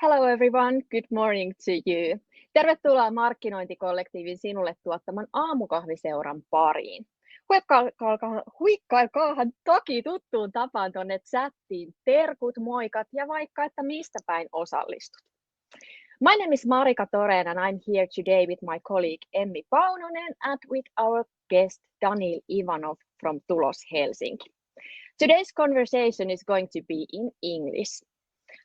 Hello everyone, good morning to you. Tervetuloa markkinointikollektiivin sinulle tuottaman Aamukahviseuran pariin. Huikkailkaahan toki tuttuun tapaan tuonne chattiin terkut, moikat ja vaikka, että mistä päin osallistut. My name is Marika Toren and I'm here today with my colleague Emmi Paunonen and with our guest Daniil Ivanov from Tulos, Helsinki. Today's conversation is going to be in English.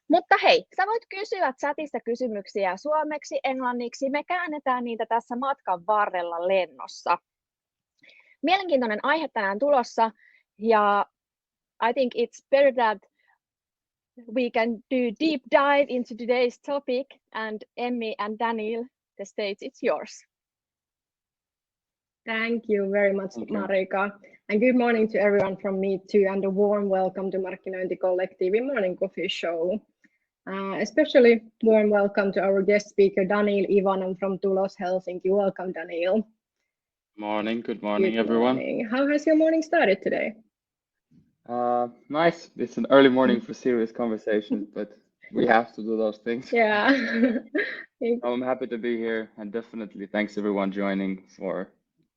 Mutta hei, sä voit kysyä chatista kysymyksiä suomeksi, englanniksi. Me käännetään niitä tässä matkan varrella lennossa. Mielenkiintoinen aihe tänään tulossa ja I think it's better that we can do deep dive into today's topic and Emmi and Daniil, the stage is yours. Thank you very much, Marika. And good morning to everyone from me too, and a warm welcome to Markkinointikollektiivin morning coffee show. Especially warm welcome to our guest speaker, Daniil Ivanov from Tulos, Helsinki. Welcome, Daniil. Morning. Good morning, everyone. Morning. How has your morning started today? Nice. It's an early morning for serious conversations, but we have to do those things. Yeah. I'm happy to be here, and definitely thanks everyone joining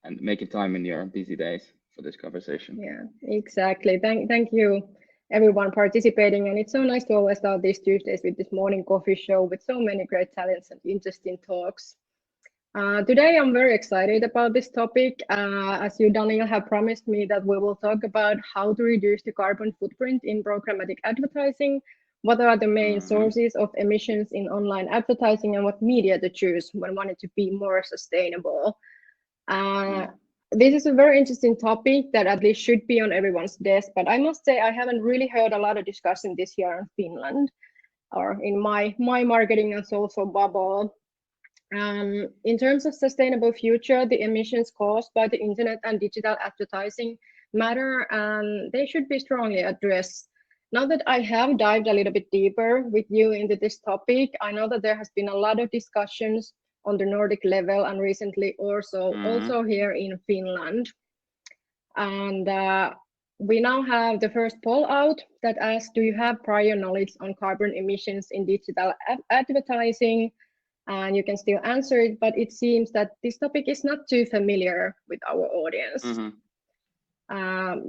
and making time in your busy days for this conversation. Yeah, exactly. Thank you everyone participating, and it's so nice to always start these Tuesdays with this morning coffee show with so many great talents and interesting talks. Today I'm very excited about this topic. As you, Daniil, have promised me that we will talk about how to reduce the carbon footprint in programmatic advertising, what are the main sources of emissions in online advertising, and what media to choose when wanting to be more sustainable. This is a very interesting topic that at least should be on everyone's desk, but I must say I haven't really heard a lot of discussion this year in Finland or in my marketing and social bubble. In terms of sustainable future, the emissions caused by the internet and digital advertising matter, and they should be strongly addressed. Now that I have dived a little bit deeper with you into this topic, I know that there has been a lot of discussions on the Nordic level and recently also here in Finland. And we now have the first poll out that asks, do you have prior knowledge on carbon emissions in digital advertising? And you can still answer it, but it seems that this topic is not too familiar with our audience.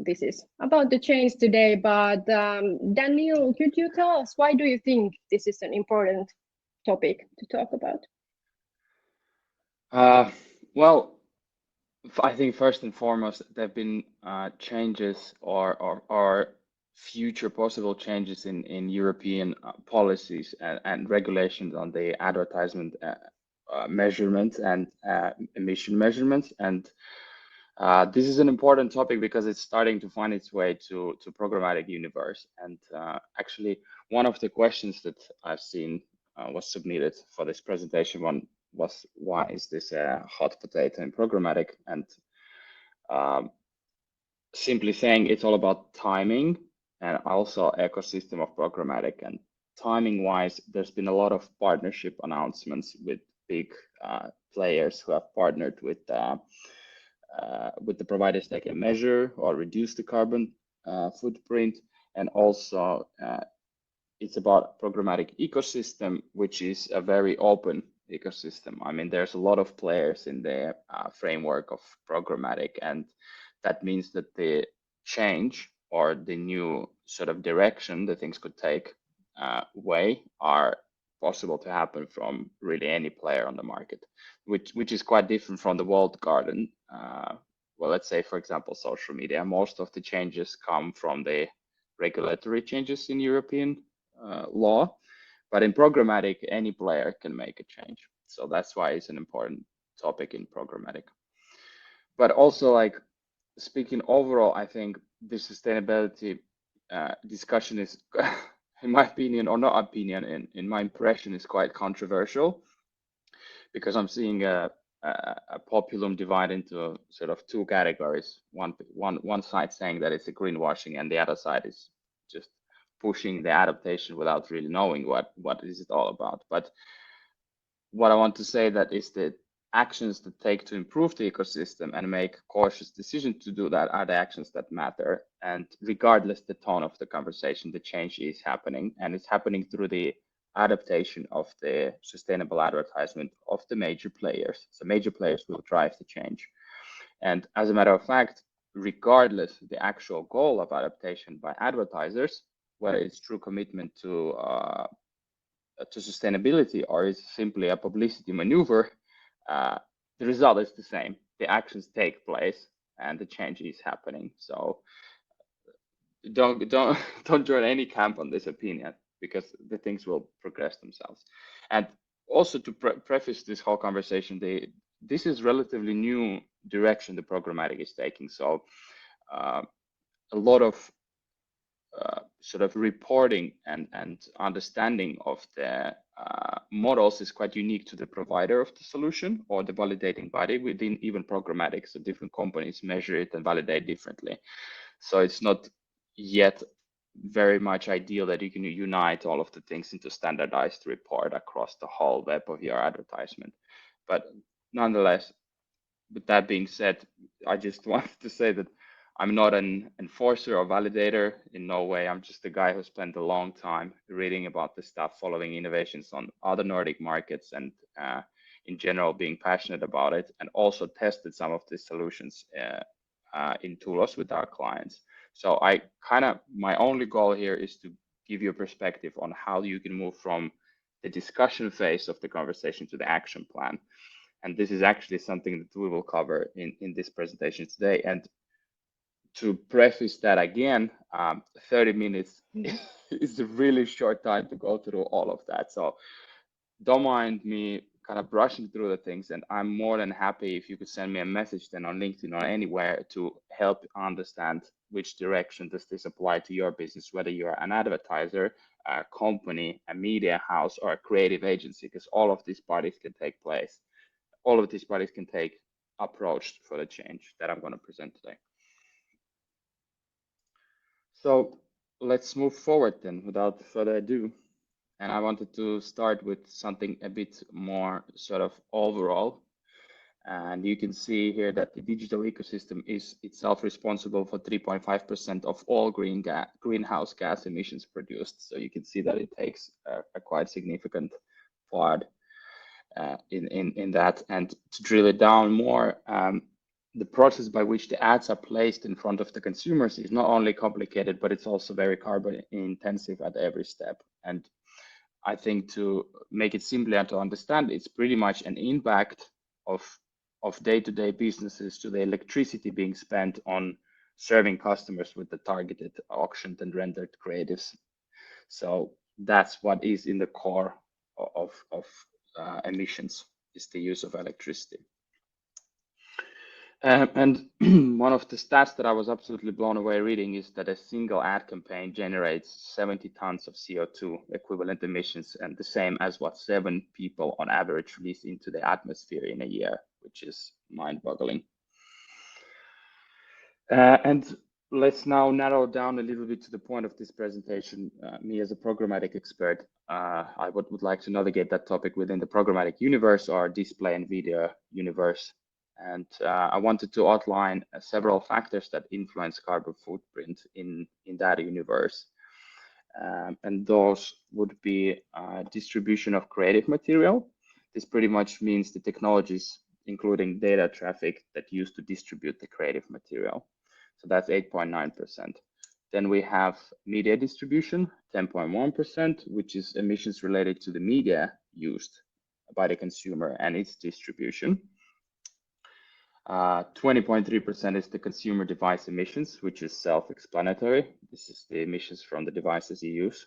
This is about to change today, but Daniil, could you tell us why do you think this is an important topic to talk about? Well, I think first and foremost, there have been changes or future possible changes in European policies and regulations on the advertisement measurements and emission measurements. And this is an important topic because it's starting to find its way to programmatic universe. And actually, one of the questions that I've seen was submitted for this presentation was why is this a hot potato in programmatic? And simply saying it's all about timing and also ecosystem of programmatic. And timing wise, there's been a lot of partnership announcements with big players who have partnered with the providers that can measure or reduce the carbon footprint. And also it's about programmatic ecosystem, which is a very open ecosystem. I mean, there's a lot of players in the framework of programmatic, and that means that the change or the new sort of direction that things could take way are possible to happen from really any player on the market, which is quite different from the walled garden. Well, let's say, for example, social media. Most of the changes come from the regulatory changes in European law. But in programmatic, any player can make a change. So that's why it's an important topic in programmatic. But also, like, speaking overall, I think the sustainability discussion is, in my opinion, or not opinion, in my impression, is quite controversial, because I'm seeing a populum divide into sort of two categories. One side saying that it's a greenwashing, and the other side is just pushing the adaptation without really knowing what is it all about. But what I want to say that is the actions that take to improve the ecosystem and make cautious decisions to do that are the actions that matter. And regardless the tone of the conversation, the change is happening, and it's happening through the adaptation of the sustainable advertisement of the major players. So major players will drive the change. And as a matter of fact, regardless of the actual goal of adaptation by advertisers, whether it's true commitment to sustainability or is simply a publicity maneuver, the result is the same. The actions take place and the change is happening. So don't join any camp on this opinion, because the things will progress themselves. And also to preface this whole conversation, this is relatively new direction the programmatic is taking. So a lot of sort of reporting and understanding of the models is quite unique to the provider of the solution or the validating body within even programmatic. So different companies measure it and validate differently. So it's not yet very much ideal that you can unite all of the things into standardized report across the whole web of your advertisement. But nonetheless, with that being said, I just wanted to say that I'm not an enforcer or validator in no way. I'm just a guy who spent a long time reading about this stuff, following innovations on other Nordic markets, and in general being passionate about it, and also tested some of these solutions in Tulos with our clients. So my only goal here is to give you a perspective on how you can move from the discussion phase of the conversation to the action plan. And this is actually something that we will cover in this presentation today. And to preface that again, 30 minutes is a really short time to go through all of that. So don't mind me kind of brushing through the things, and I'm more than happy if you could send me a message then on LinkedIn or anywhere to help understand which direction does this apply to your business, whether you're an advertiser, a company, a media house, or a creative agency, because all of these parties can take place. All of these parties can take approach for the change that I'm going to present today. So let's move forward then without further ado. And I wanted to start with something a bit more sort of overall. And you can see here that the digital ecosystem is itself responsible for 3.5% of all greenhouse gas emissions produced. So you can see that it takes a quite significant part in that. And to drill it down more, the process by which the ads are placed in front of the consumers is not only complicated, but it's also very carbon intensive at every step. And I think to make it simpler to understand, it's pretty much an impact of day-to-day businesses to the electricity being spent on serving customers with the targeted auctioned and rendered creatives. So that's what is in the core of emissions, is the use of electricity. And one of the stats that I was absolutely blown away reading is that a single ad campaign generates 70 tons of CO2 equivalent emissions, and the same as what 7 people on average release into the atmosphere in a year, which is mind-boggling. And let's now narrow down a little bit to the point of this presentation. Me as a programmatic expert, I would like to navigate that topic within the programmatic universe or display and video universe. And I wanted to outline several factors that influence carbon footprint in that universe. And those would be distribution of creative material. This pretty much means the technologies, including data traffic, that used to distribute the creative material. So that's 8.9%. Then we have media distribution, 10.1%, which is emissions related to the media used by the consumer and its distribution. 20.3% is the consumer device emissions, which is self-explanatory. This is the emissions from the devices you use.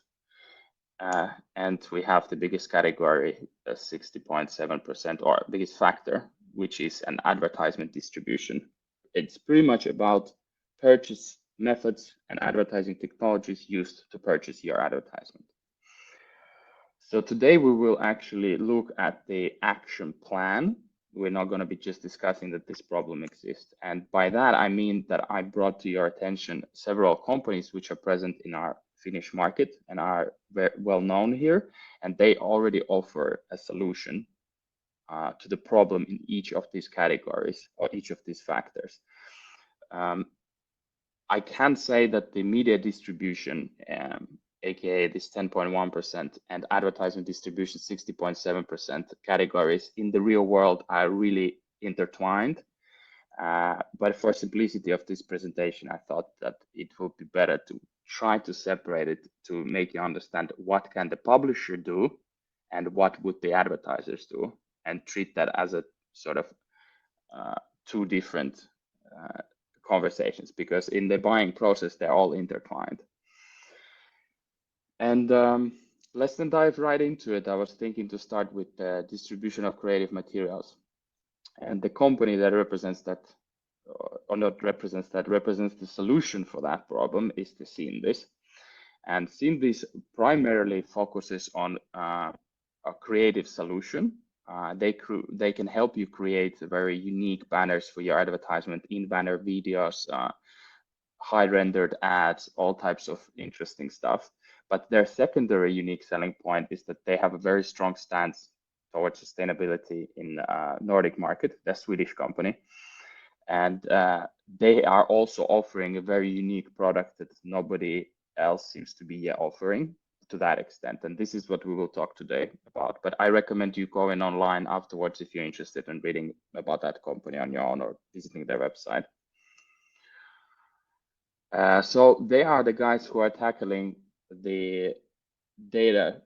And we have the biggest category, 60.7%, or biggest factor, which is an advertisement distribution. It's pretty much about purchase methods and advertising technologies used to purchase your advertisement. So today we will actually look at the action plan. We're not going to be just discussing that this problem exists. And by that, I mean that I brought to your attention several companies which are present in our Finnish market and are very well known here. And they already offer a solution to the problem in each of these categories or each of these factors. I can say that the media distribution aka this 10.1%, and advertisement distribution 60.7% categories in the real world are really intertwined. But for simplicity of this presentation, I thought that it would be better to try to separate it to make you understand what can the publisher do and what would the advertisers do, and treat that as a sort of two different conversations, because in the buying process, they're all intertwined. And let's then dive right into it. I was thinking to start with the distribution of creative materials. And the company that represents that, or not represents that, represents the solution for that problem is the SeenThis. And SeenThis primarily focuses on a creative solution. They can help you create very unique banners for your advertisement, in-banner videos, high rendered ads, all types of interesting stuff. But their secondary unique selling point is that they have a very strong stance towards sustainability in Nordic market, the Swedish company. And they are also offering a very unique product that nobody else seems to be yet offering to that extent. And this is what we will talk today about. But I recommend you going online afterwards if you're interested in reading about that company on your own or visiting their website. So they are the guys who are tackling the data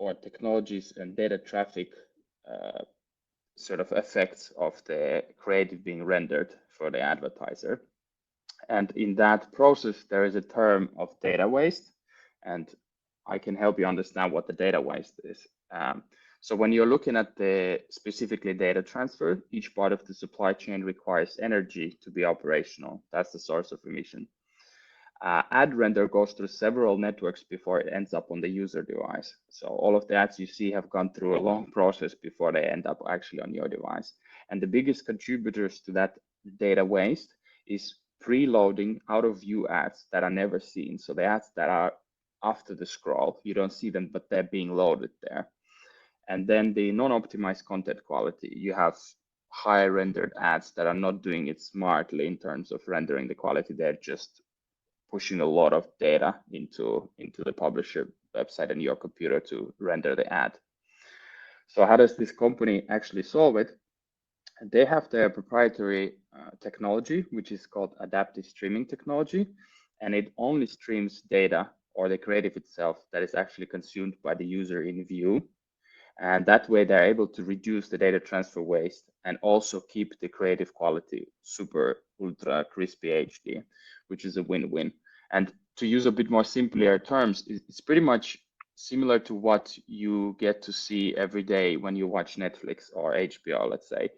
or technologies and data traffic sort of effects of the creative being rendered for the advertiser. And in that process, there is a term of data waste, and I can help you understand what the data waste is. So when you're looking at the specifically data transfer, each part of the supply chain requires energy to be operational. That's the source of emission. Ad render goes through several networks before it ends up on the user device. So all of the ads you see have gone through a long process before they end up actually on your device. And the biggest contributors to that data waste is preloading out of view ads that are never seen. So the ads that are after the scroll, you don't see them, but they're being loaded there. And then the non-optimized content quality, you have high rendered ads that are not doing it smartly in terms of rendering the quality. They're just pushing a lot of data into the publisher website and your computer to render the ad. So how does this company actually solve it? They have their proprietary technology, which is called adaptive streaming technology, and it only streams data or the creative itself that is actually consumed by the user in view. And that way they're able to reduce the data transfer waste and also keep the creative quality super ultra crispy HD, which is a win-win. And to use a bit more simpler terms, it's pretty much similar to what you get to see every day when you watch Netflix or HBO, let's say.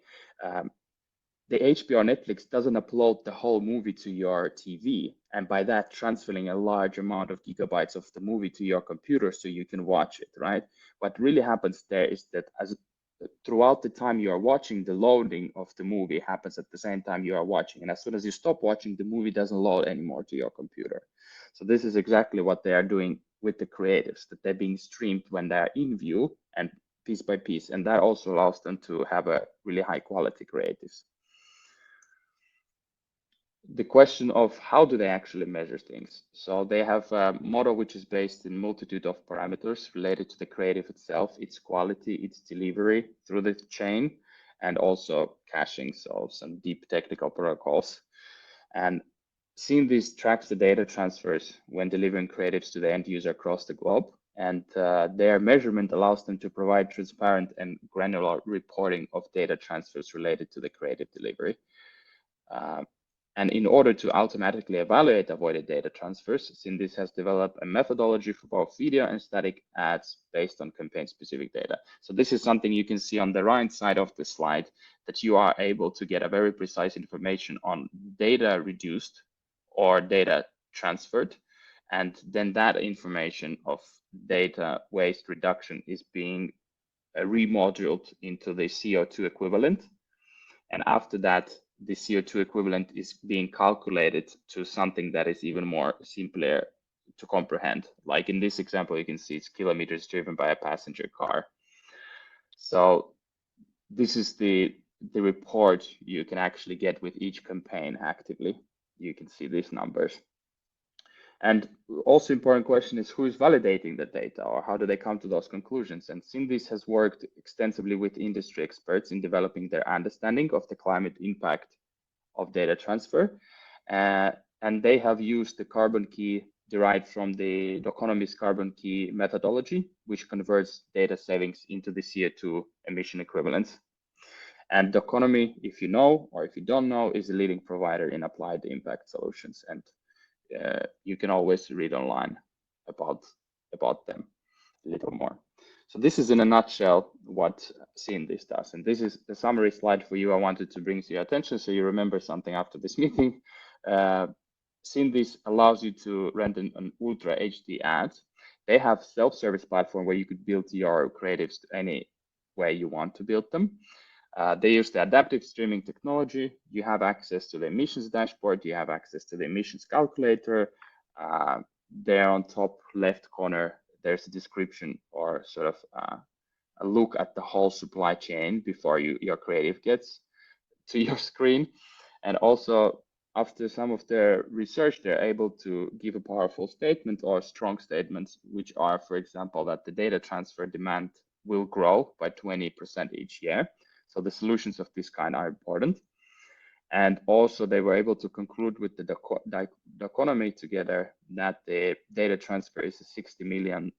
The HBO Netflix doesn't upload the whole movie to your TV, and by that transferring a large amount of gigabytes of the movie to your computer so you can watch it, right? What really happens there is that throughout the time you are watching, the loading of the movie happens at the same time you are watching. And as soon as you stop watching, the movie doesn't load anymore to your computer. So this is exactly what they are doing with the creatives, that they're being streamed when they're in view and piece by piece. And that also allows them to have a really high quality creatives. The question of how do they actually measure things? So they have a model which is based in multitude of parameters related to the creative itself, its quality, its delivery through the chain, and also caching, so some deep technical protocols. And SeenThis tracks the data transfers when delivering creatives to the end user across the globe. And their measurement allows them to provide transparent and granular reporting of data transfers related to the creative delivery. And in order to automatically evaluate avoided data transfers, SeenThis has developed a methodology for both video and static ads based on campaign-specific data. So this is something you can see on the right side of the slide, that you are able to get a very precise information on data reduced or data transferred. And then that information of data waste reduction is being remoduled into the CO2 equivalent. And after that, the CO2 equivalent is being calculated to something that is even more simpler to comprehend. Like in this example, you can see it's kilometers driven by a passenger car. So this is the report you can actually get with each campaign actively. You can see these numbers. And also important question is who is validating the data, or how do they come to those conclusions? And Syndis has worked extensively with industry experts in developing their understanding of the climate impact of data transfer. And they have used the carbon key derived from the economy's carbon key methodology, which converts data savings into the CO2 emission equivalents. And the economy, if you know or if you don't know, is a leading provider in applied impact solutions. And you can always read online about them a little more. So this is in a nutshell what Syndis does. And this is the summary slide for you. I wanted to bring to your attention so you remember something after this meeting. Syndis allows you to render an ultra HD ad. They have self-service platform where you could build your creatives to any way you want to build them. They use the adaptive streaming technology. You have access to the emissions dashboard. You have access to the emissions calculator. There on top left corner, there's a description or sort of a look at the whole supply chain before your creative gets to your screen. And also, after some of their research, they're able to give a powerful statement or strong statements, which are, for example, that the data transfer demand will grow by 20% each year. So the solutions of this kind are important. And also they were able to conclude with the economy together that the data transfer is 60 million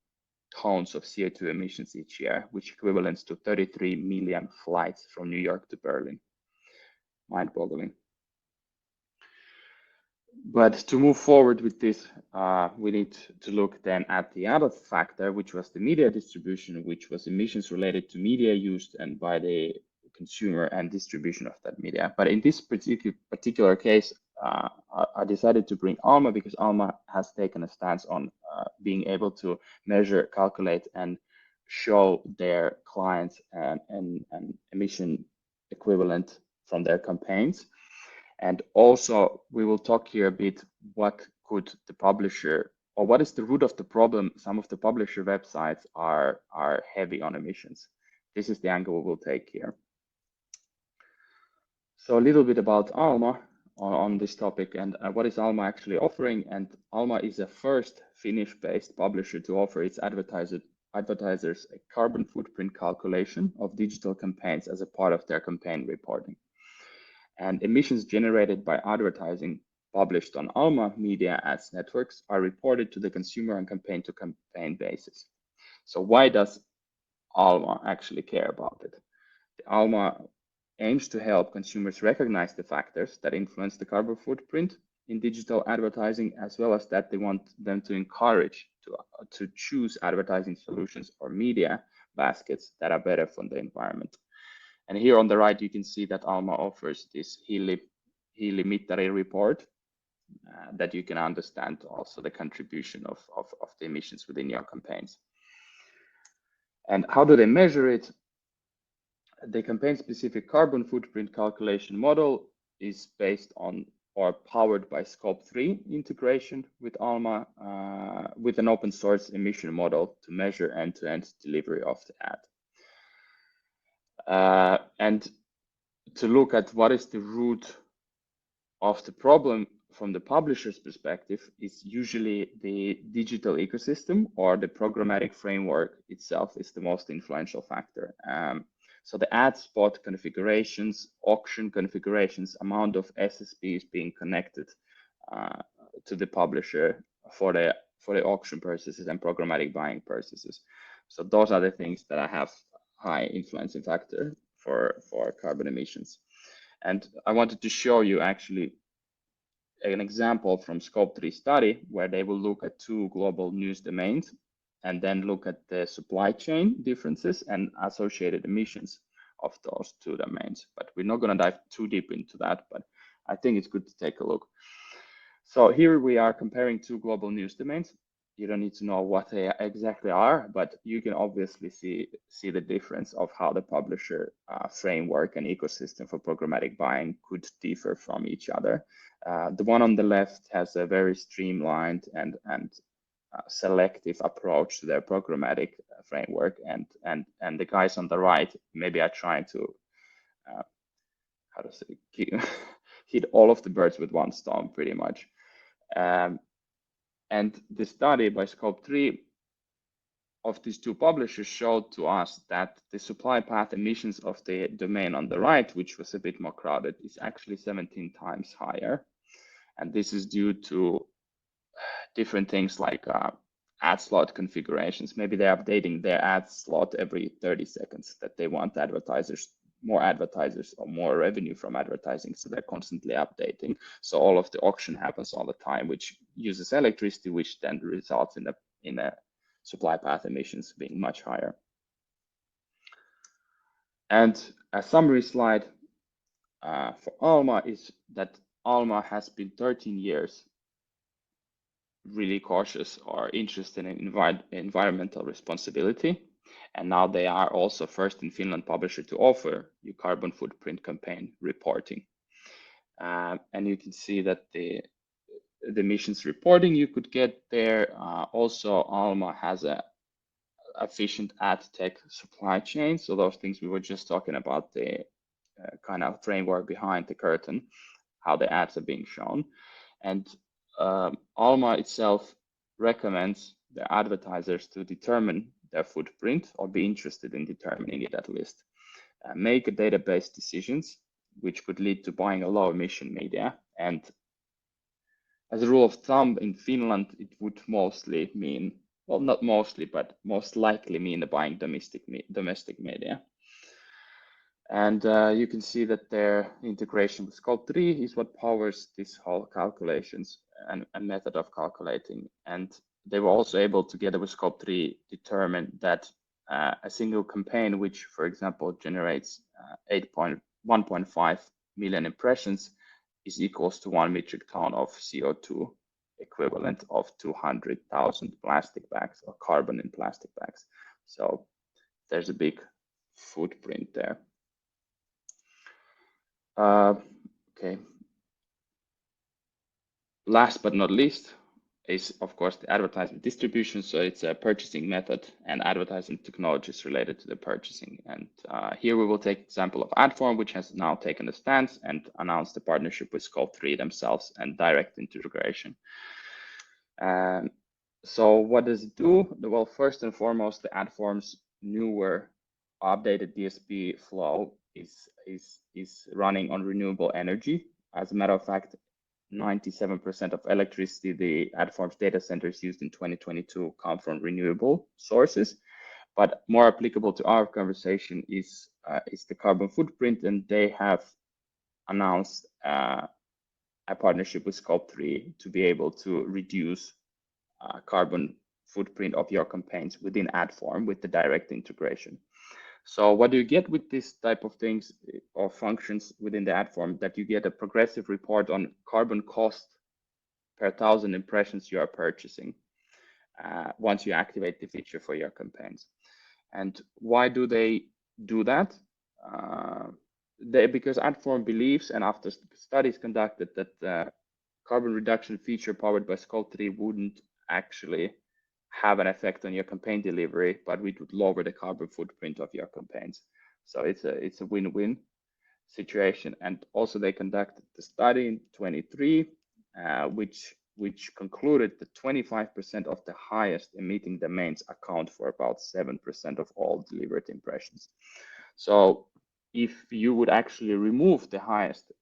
tons of CO2 emissions each year, which equivalents to 33 million flights from New York to Berlin. Mind-boggling. But to move forward with this, we need to look then at the other factor, which was the media distribution, which was emissions related to media used and by the consumer and distribution of that media. But in this particular case, I decided to bring Alma because Alma has taken a stance on being able to measure, calculate, and show their clients an emission equivalent from their campaigns. And also, we will talk here a bit what could the publisher, or what is the root of the problem. Some of the publisher websites are heavy on emissions. This is the angle we will take here. So a little bit about Alma on this topic and what is Alma actually offering. And Alma is a first Finnish-based publisher to offer its advertisers a carbon footprint calculation of digital campaigns as a part of their campaign reporting. And emissions generated by advertising published on Alma media ads networks are reported to the consumer on campaign-to-campaign basis. So why does Alma actually care about it? The Alma aims to help consumers recognize the factors that influence the carbon footprint in digital advertising, as well as that they want them to encourage to choose advertising solutions or media baskets that are better for the environment. And here on the right, you can see that Alma offers this hiilimittari report that you can understand also the contribution of the emissions within your campaigns. And how do they measure it? The campaign-specific carbon footprint calculation model is based on or powered by Scope 3 integration with Alma with an open source emission model to measure end-to-end delivery of the ad. And to look at what is the root of the problem from the publisher's perspective is usually the digital ecosystem, or the programmatic framework itself is the most influential factor. So the ad spot configurations, auction configurations, amount of SSPs being connected to the publisher for the auction purposes and programmatic buying purposes. So those are the things that I have high influencing factor for carbon emissions. And I wanted to show you actually an example from Scope 3 study where they will look at 2 global news domains and then look at the supply chain differences and associated emissions of those 2 domains. But we're not going to dive too deep into that, but I think it's good to take a look. So here we are comparing 2 global news domains. You don't need to know what they exactly are, but you can obviously see the difference of how the publisher framework and ecosystem for programmatic buying could differ from each other. The one on the left has a very streamlined and selective approach to their programmatic framework, and the guys on the right, maybe I try to how to say hit all of the birds with one stone, pretty much. And the study by Scope 3 of these two publishers showed to us that the supply path emissions of the domain on the right, which was a bit more crowded, is actually 17 times higher. And this is due to different things like ad slot configurations. Maybe they're updating their ad slot every 30 seconds, that they want more advertisers or more revenue from advertising. So they're constantly updating. So all of the auction happens all the time, which uses electricity, which then results in a supply path emissions being much higher. And a summary slide for Alma is that Alma has been 13 years really cautious or interested in environmental responsibility. And now they are also first in Finland publisher to offer you carbon footprint campaign reporting. And you can see that the emissions reporting you could get there. Also, Alma has a efficient ad tech supply chain. So those things we were just talking about, the kind of framework behind the curtain, how the ads are being shown. And Alma itself recommends the advertisers to determine their footprint or be interested in determining it at least. Make a database decisions, which could lead to buying a low emission media. And as a rule of thumb in Finland, it would mostly mean, well, not mostly, but most likely mean buying domestic media. And you can see that their integration with Scope 3 is what powers this whole calculations and method of calculating. And they were also able, together with Scope 3, determine that a single campaign, which, for example, generates 1.5 million impressions, is equals to 1 metric ton of CO2, equivalent of 200,000 plastic bags or carbon in plastic bags. So there's a big footprint there. Okay. Last but not least is, of course, the advertisement distribution. So it's a purchasing method and advertising technologies related to the purchasing. And here we will take example of Adform, which has now taken a stance and announced a partnership with Scope 3 themselves and direct integration. So what does it do? Well, first and foremost, the Adform's newer updated DSP flow is running on renewable energy. As a matter of fact, 97% of electricity the Adform's data centers used in 2022 come from renewable sources. But more applicable to our conversation is the carbon footprint, and they have announced a partnership with Scope 3 to be able to reduce carbon footprint of your campaigns within Adform with the direct integration. So what do you get with this type of things or functions within the Adform? That you get a progressive report on carbon cost per 1,000 impressions you are purchasing once you activate the feature for your campaigns. And why do they do that? Because Adform believes, and after studies conducted, that the carbon reduction feature powered by Scope 3 wouldn't actually have an effect on your campaign delivery, but we would lower the carbon footprint of your campaigns. So it's a win-win situation. And also they conducted the study in 23, which concluded that 25% of the highest emitting domains account for about 7% of all delivered impressions. So if you would actually remove the highest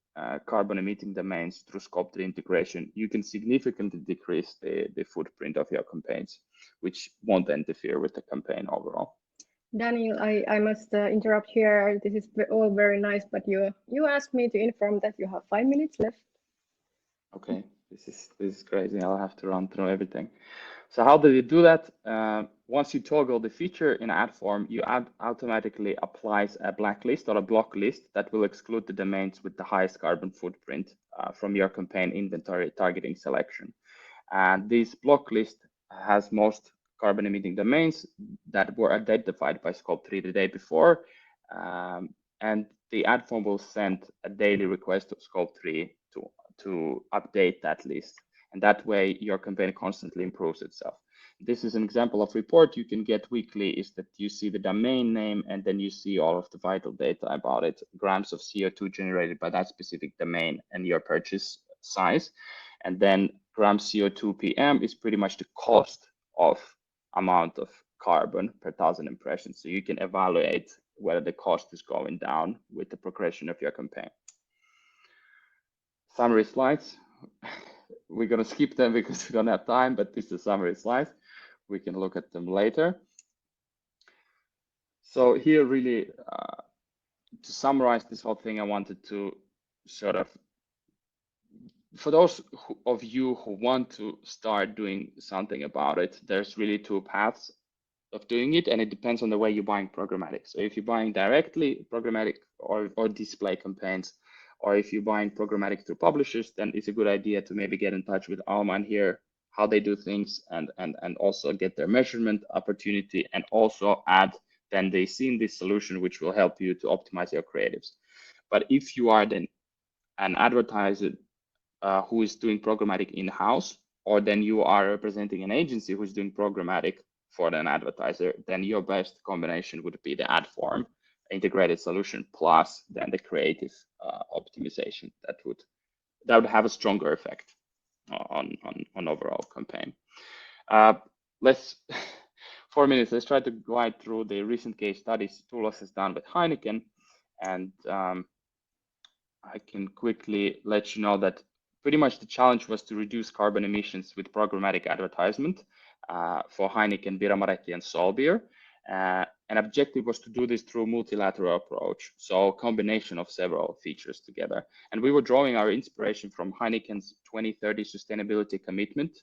carbon emitting domains through Scope 3 integration, you can significantly decrease the footprint of your campaigns, which won't interfere with the campaign overall. Daniil, I must interrupt here. This is all very nice, but you asked me to inform that you have 5 minutes left. Okay, this is crazy. I'll have to run through everything. So how do you do that? Once you toggle the feature in Adform, you automatically applies a blacklist or a block list that will exclude the domains with the highest carbon footprint from your campaign inventory targeting selection. And this block list has most carbon emitting domains that were identified by Scope 3 the day before. And the Adform will send a daily request to Scope 3 to update that list. And that way your campaign constantly improves itself. This is an example of report you can get weekly, is that you see the domain name and then you see all of the vital data about it, grams of CO2 generated by that specific domain and your purchase size. And then grams CO2 PM is pretty much the cost of amount of carbon per 1,000 impressions. So you can evaluate whether the cost is going down with the progression of your campaign. Summary slides. We're going to skip them because we don't have time, but this is the summary slides. We can look at them later. So here really, to summarize this whole thing, I wanted to sort of, for those of you who want to start doing something about it, there's really two paths of doing it, and it depends on the way you're buying programmatic. So if you're buying directly programmatic or display campaigns, or if you're buying programmatic through publishers, then it's a good idea to maybe get in touch with Alma and hear how they do things, and also get their measurement opportunity, and also add then they seen this solution which will help you to optimize your creatives. But if you are then an advertiser who is doing programmatic in-house, or then you are representing an agency who's doing programmatic for an advertiser, then your best combination would be the ad form integrated solution plus then the creative optimization. That would have a stronger effect on overall campaign. Let's 4 minutes. Let's try to glide through the recent case studies Tulos has done with Heineken, and I can quickly let you know that pretty much the challenge was to reduce carbon emissions with programmatic advertisement for Heineken, Biramaretti, and Solbeer. An objective was to do this through a multilateral approach, so a combination of several features together. And we were drawing our inspiration from Heineken's 2030 sustainability commitment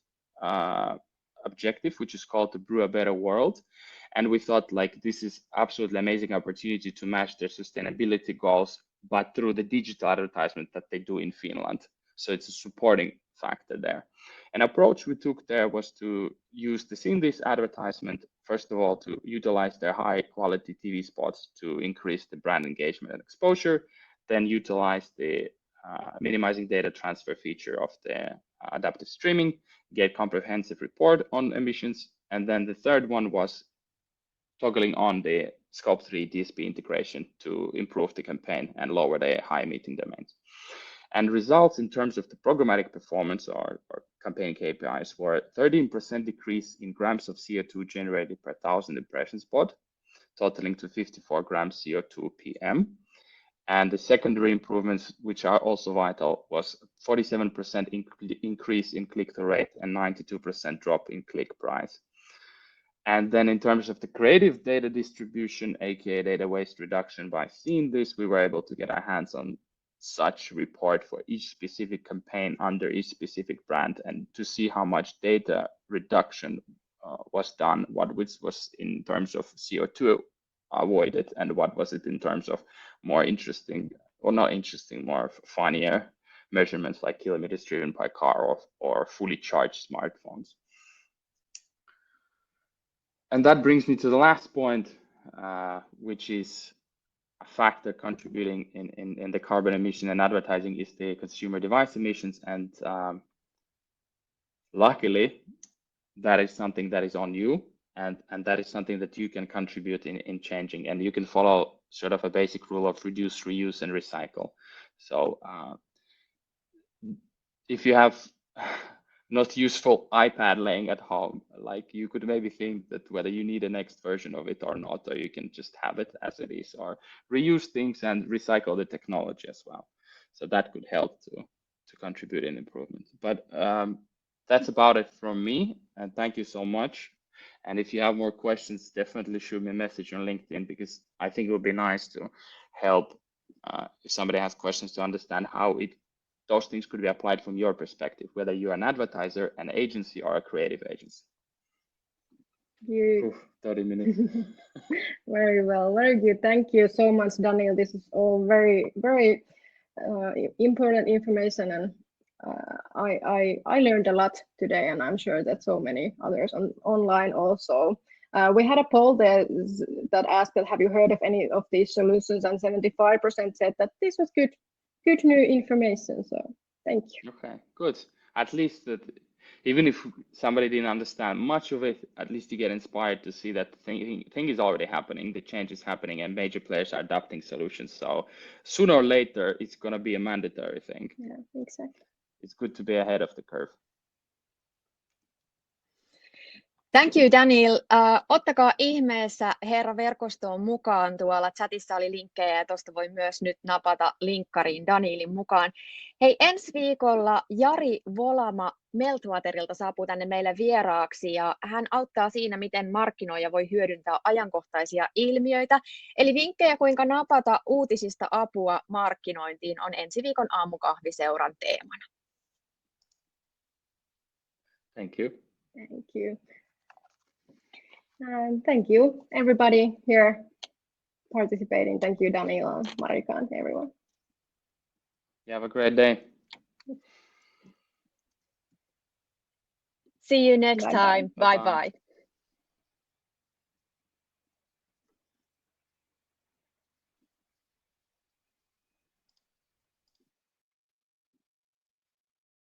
objective, which is called to brew a better world. And we thought like this is absolutely amazing opportunity to match their sustainability goals, but through the digital advertisement that they do in Finland. So it's a supporting factor there. An approach we took there was to use the in this advertisement, first of all, to utilize their high quality TV spots to increase the brand engagement and exposure, then utilize the minimizing data transfer feature of the adaptive streaming, get comprehensive report on emissions. And then the third one was toggling on the Scope 3 DSP integration to improve the campaign and lower the high emitting domains. And results in terms of the programmatic performance or campaign KPIs were 13% decrease in grams of CO2 generated per 1,000 impression spot, totaling to 54 grams CO2 PM. And the secondary improvements, which are also vital, was 47% increase in click-through rate and 92% drop in click price. And then in terms of the creative data distribution, aka data waste reduction, by seeing this, we were able to get our hands on such report for each specific campaign under each specific brand, and to see how much data reduction was done, what was in terms of CO2 avoided, and what was it in terms of more interesting, or not interesting, more funnier measurements like kilometers driven by car or fully charged smartphones. And that brings me to the last point, which is a factor contributing in the carbon emission and advertising is the consumer device emissions. And luckily, that is something that is on you, and that is something that you can contribute in changing. And you can follow sort of a basic rule of reduce, reuse, and recycle. So if you have not useful iPad laying at home, like you could maybe think that whether you need a next version of it or not, or you can just have it as it is, or reuse things and recycle the technology as well. So that could help to contribute in improvement. But that's about it from me, and thank you so much. And if you have more questions, definitely shoot me a message on LinkedIn, because I think it would be nice to help if somebody has questions to understand how those things could be applied from your perspective, whether you're an advertiser, an agency, or a creative agency. 30 minutes. Very well, very good. Thank you so much, Daniil. This is all very, very important information, and I learned a lot today, and I'm sure that so many others online also. We had a poll that asked that have you heard of any of these solutions, and 75% said that this was good new information. So thank you. Okay, good. At least that even if somebody didn't understand much of it, at least you get inspired to see that the thing is already happening, the change is happening, and major players are adopting solutions. So sooner or later, it's going to be a mandatory thing. Yeah, exactly. It's good to be ahead of the curve. Thank you, Daniil. Ottakaa ihmeessä herra verkostoon mukaan. Tuolla chatissa oli linkkejä ja tuosta voi myös nyt napata linkkariin Daniilin mukaan. Hei, ensi viikolla Jari Volama Meltwaterilta saapuu tänne meille vieraaksi ja hän auttaa siinä, miten markkinoija voi hyödyntää ajankohtaisia ilmiöitä. Eli vinkkejä, kuinka napata uutisista apua markkinointiin on ensi viikon Aamukahviseuran teemana. Thank you. Thank you. Thank you, everybody here participating. Thank you, Daniil, Marika, and everyone. You have a great day. See you next time. Bye bye.